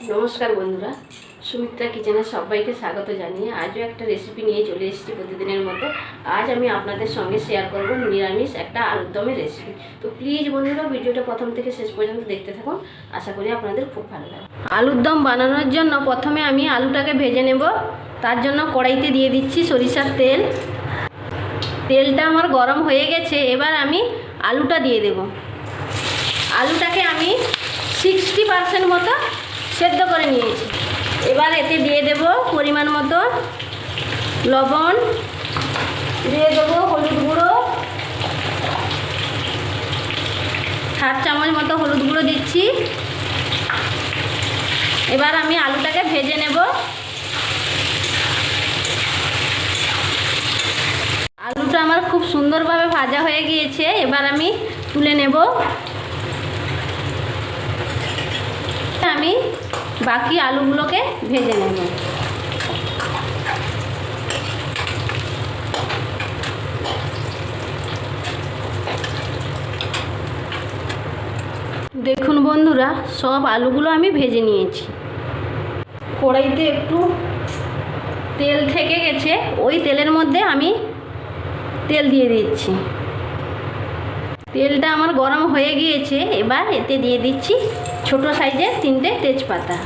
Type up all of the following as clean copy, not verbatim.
নমস্কার বন্ধুরা, সুমিত্রা কিচেনে সবাইকে স্বাগত জানিয়ে আজও একটা রেসিপি নিয়ে চলে এসেছি প্রতিদিনের মতো। আজ আমি আপনাদের সঙ্গে শেয়ার করব নিরামিষ একটা আলুর দমের রেসিপি। তো প্লিজ বন্ধুরা, ভিডিওটা প্রথম থেকে শেষ পর্যন্ত দেখতে থাকুন, আশা করি আপনাদের খুব ভালো লাগবে। আলুর দম বানানোর জন্য প্রথমে আমি আলুটাকে ভেজে নেব। তার জন্য কড়াইতে দিয়ে দিচ্ছি সরিষার তেল। তেলটা আমার গরম হয়ে গেছে, এবার আমি আলুটা দিয়ে দেব। আলুটাকে আমি 60% মতো সেদ্ধ করে নিয়েছি। এবার এতে দিয়ে দেব পরিমাণ মতো লবণ, দিয়ে দেব হলুদ গুঁড়ো, 7 চামচ মতো হলুদ গুঁড়ো দিচ্ছি। এবার আমি আলুটাকে ভেজে নেব। আলুটা আমার খুব সুন্দরভাবে ভাজা হয়ে গিয়েছে, এবার আমি তুলে নেব। আমি বাকি আলুগুলোকে ভেজে নেব। দেখুন বন্ধুরা, সব আলুগুলো আমি ভেজে নিয়েছি। কড়াইতে একটু তেল থেকে গেছে, ওই তেলের মধ্যে আমি তেল দিয়ে দিচ্ছি। তেলটা আমার গরম হয়ে গিয়েছে, এবার এতে দিয়ে দিচ্ছি ছোট সাইজের 3টে তেজপাতা।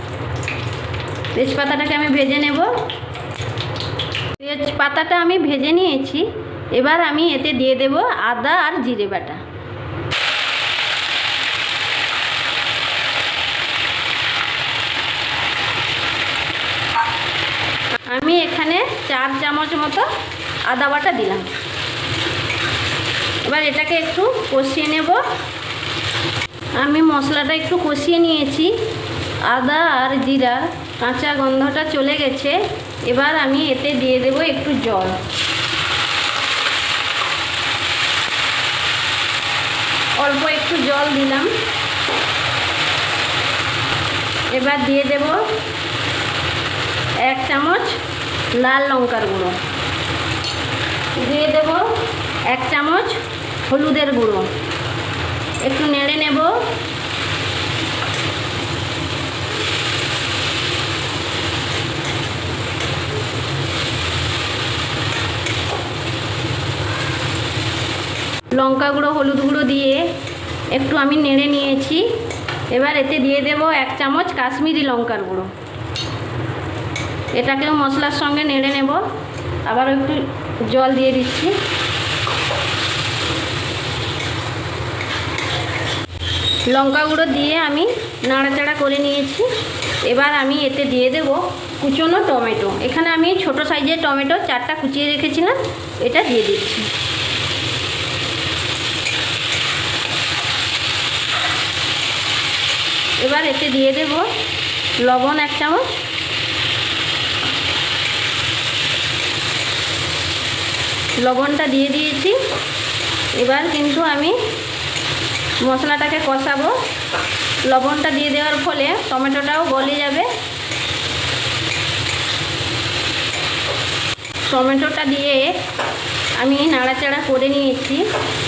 তেজপাতাটাকে আমি ভেজে নেব। তেজপাতাটা আমি ভেজে নিয়েছি, এবার আমি এতে দিয়ে দেব আদা আর জিরে বাটা। আমি এখানে 4 চামচ মতো আদা বাটা দিলাম। এবার এটাকে একটু কষিয়ে নেব। আমি মশলাটা একটু কষিয়ে নিয়েছি। আদা আর জিরা কাঁচা গন্ধটা চলে গেছে, এবার আমি এতে দিয়ে দেব একটু জল। অল্প একটু জল দিলাম। এবার দিয়ে দেব 1 চামচ লাল লঙ্কার গুঁড়ো, দিয়ে দেব 1 চামচ হলুদের গুঁড়ো। একটু নেড়ে নেব। লঙ্কা গুঁড়ো হলুদ গুঁড়ো দিয়ে একটু আমি নেড়ে নিয়েছি। এবার এতে দিয়ে দেব 1 চামচ কাশ্মীরি লঙ্কার গুঁড়ো। এটাকেও মশলার সঙ্গে নেড়ে নেব। আবার একটু জল দিয়ে দিচ্ছি। লঙ্কা গুঁড়ো দিয়ে আমি নাড়াচাড়া করে নিয়েছি। এবার আমি এতে দিয়ে দেব কুচনো টমেটো। এখানে আমি ছোট সাইজের টমেটো 4টা কুচিয়ে রেখেছিলাম, এটা দিয়ে দিচ্ছি। এবার এতে দিয়ে দেব লবণ 1 চামচ, লবণটা দিয়ে দিয়েছি। এবার কিন্তু আমি মশলাটাকে কষাবো। লবণটা দিয়ে দেওয়ার ফলে টমেটোটাও গলে যাবে। টমেটোটা দিয়ে আমি নাড়াচাড়া করে নিয়েছি।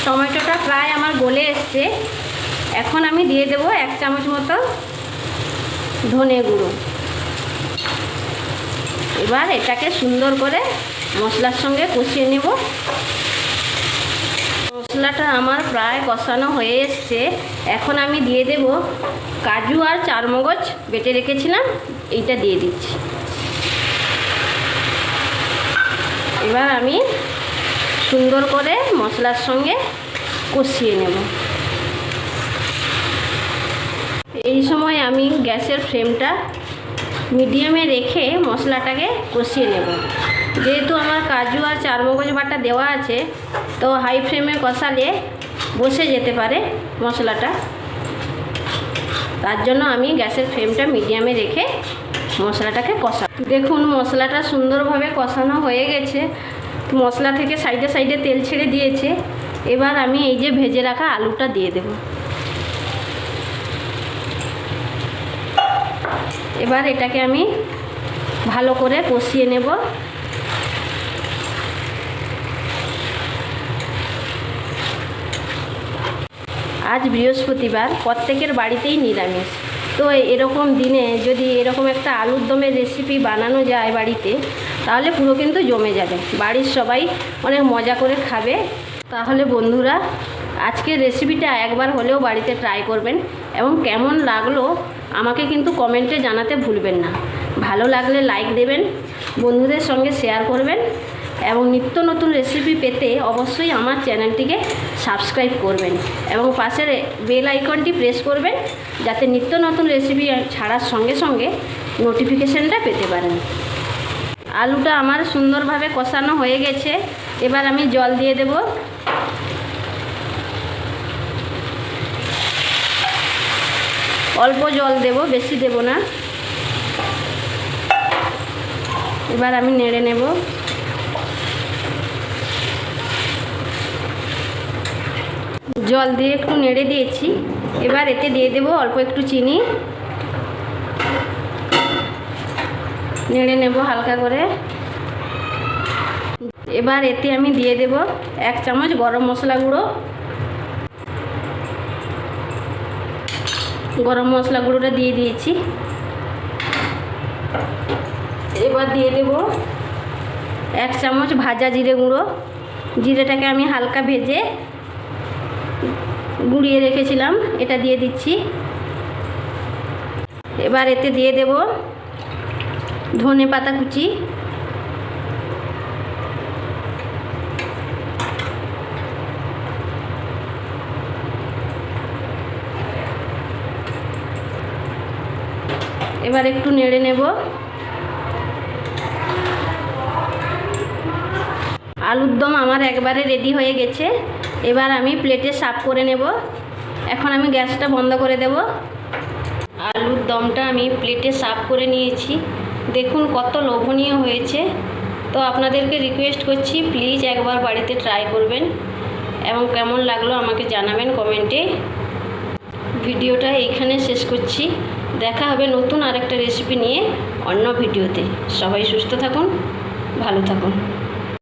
টমেটোটা প্রায় আমার গলে এসছে। এখন আমি দিয়ে দেব 1 চামচ মতো ধনে গুঁড়ো। এবার এটাকে সুন্দর করে মশলার সঙ্গে কষিয়ে নেব। মশলাটা আমার প্রায় কষানো হয়ে এসছে। এখন আমি দিয়ে দেব কাজু আর চারমগজ বেটে রেখেছিলাম, এইটা দিয়ে দিচ্ছি। এবার আমি সুন্দর করে মশলার সঙ্গে কষিয়ে নেব। এই সময় আমি গ্যাসের ফ্লেমটা মিডিয়ামে রেখে মশলাটাকে কষিয়ে নেব। যেহেতু আমার কাজু আর চারমগজ বাটা দেওয়া আছে, তো হাই ফ্লেমে কষালে বসে যেতে পারে মশলাটা। তার জন্য আমি গ্যাসের ফ্লেমটা মিডিয়ামে রেখে মশলাটাকে কষা। দেখুন মশলাটা সুন্দরভাবে কষানো হয়ে গেছে। মশলা থেকে সাইডে সাইডে তেল ছেড়ে দিয়েছে। এবার আমি এই যে ভেজে রাখা আলুটা দিয়ে দেব। এবার এটাকে আমি ভালো করে কষিয়ে নেব। আজ বৃহস্পতিবার, প্রত্যেকের বাড়িতেই নিরামিষ। তো এরকম দিনে যদি এরকম একটা আলুর দমের রেসিপি বানানো যায় বাড়িতে, তাহলে পুরো কিন্তু জমে যাবে, বাড়ির সবাই অনেক মজা করে খাবে। তাহলে বন্ধুরা, আজকের রেসিপিটা একবার হলেও বাড়িতে ট্রাই করবেন এবং কেমন লাগলো আমাকে কিন্তু কমেন্টে জানাতে ভুলবেন না। ভালো লাগলে লাইক দেবেন, বন্ধুদের সঙ্গে শেয়ার করবেন এবং নিত্য নতুন রেসিপি পেতে অবশ্যই আমার চ্যানেলটিকে সাবস্ক্রাইব করবেন এবং পাশের বেল আইকনটি প্রেস করবেন, যাতে নিত্য নতুন রেসিপি ছাড়ার সঙ্গে সঙ্গে নোটিফিকেশানটা পেতে পারেন। আলুটা আমার সুন্দরভাবে কষানো হয়ে গেছে, এবার আমি জল দিয়ে দেব। অল্প জল দেব, বেশি দেব না। এবার আমি নেড়ে নেব। জল দিয়ে একটু নেড়ে দিয়েছি, এবার এতে দিয়ে দেব অল্প একটু চিনি, নেড়ে নেব হালকা করে। এবার এতে আমি দিয়ে দেব 1 চামচ গরম মশলা গুঁড়ো। গরম মশলা গুঁড়োটা দিয়ে দিয়েছি। এবার দিয়ে দেব 1 চামচ ভাজা জিরে গুঁড়ো। জিরেটাকে আমি হালকা ভেজে গুঁড়িয়ে রেখেছিলাম, এটা দিয়ে দিচ্ছি। এবার এতে দিয়ে দেব ধনে পাতা কুচি, এবার একটু নেড়ে নেব। আলুর দম আমার একবারে রেডি হয়ে গেছে, এবার আমি প্লেটে সার্ভ করে নেব। এখন আমি গ্যাসটা বন্ধ করে দেব। আলুর দমটা আমি প্লেটে সার্ভ করে নিয়েছি, দেখুন কত লোভনীয় হয়েছে। তো আপনাদেরকে রিকোয়েস্ট করছি, প্লিজ একবার বাড়িতে ট্রাই করবেন এবং কেমন লাগলো আমাকে জানাবেন কমেন্টে। ভিডিওটা এইখানে শেষ করছি, দেখা হবে নতুন আরেকটা রেসিপি নিয়ে অন্য ভিডিওতে। সবাই সুস্থ থাকুন, ভালো থাকুন।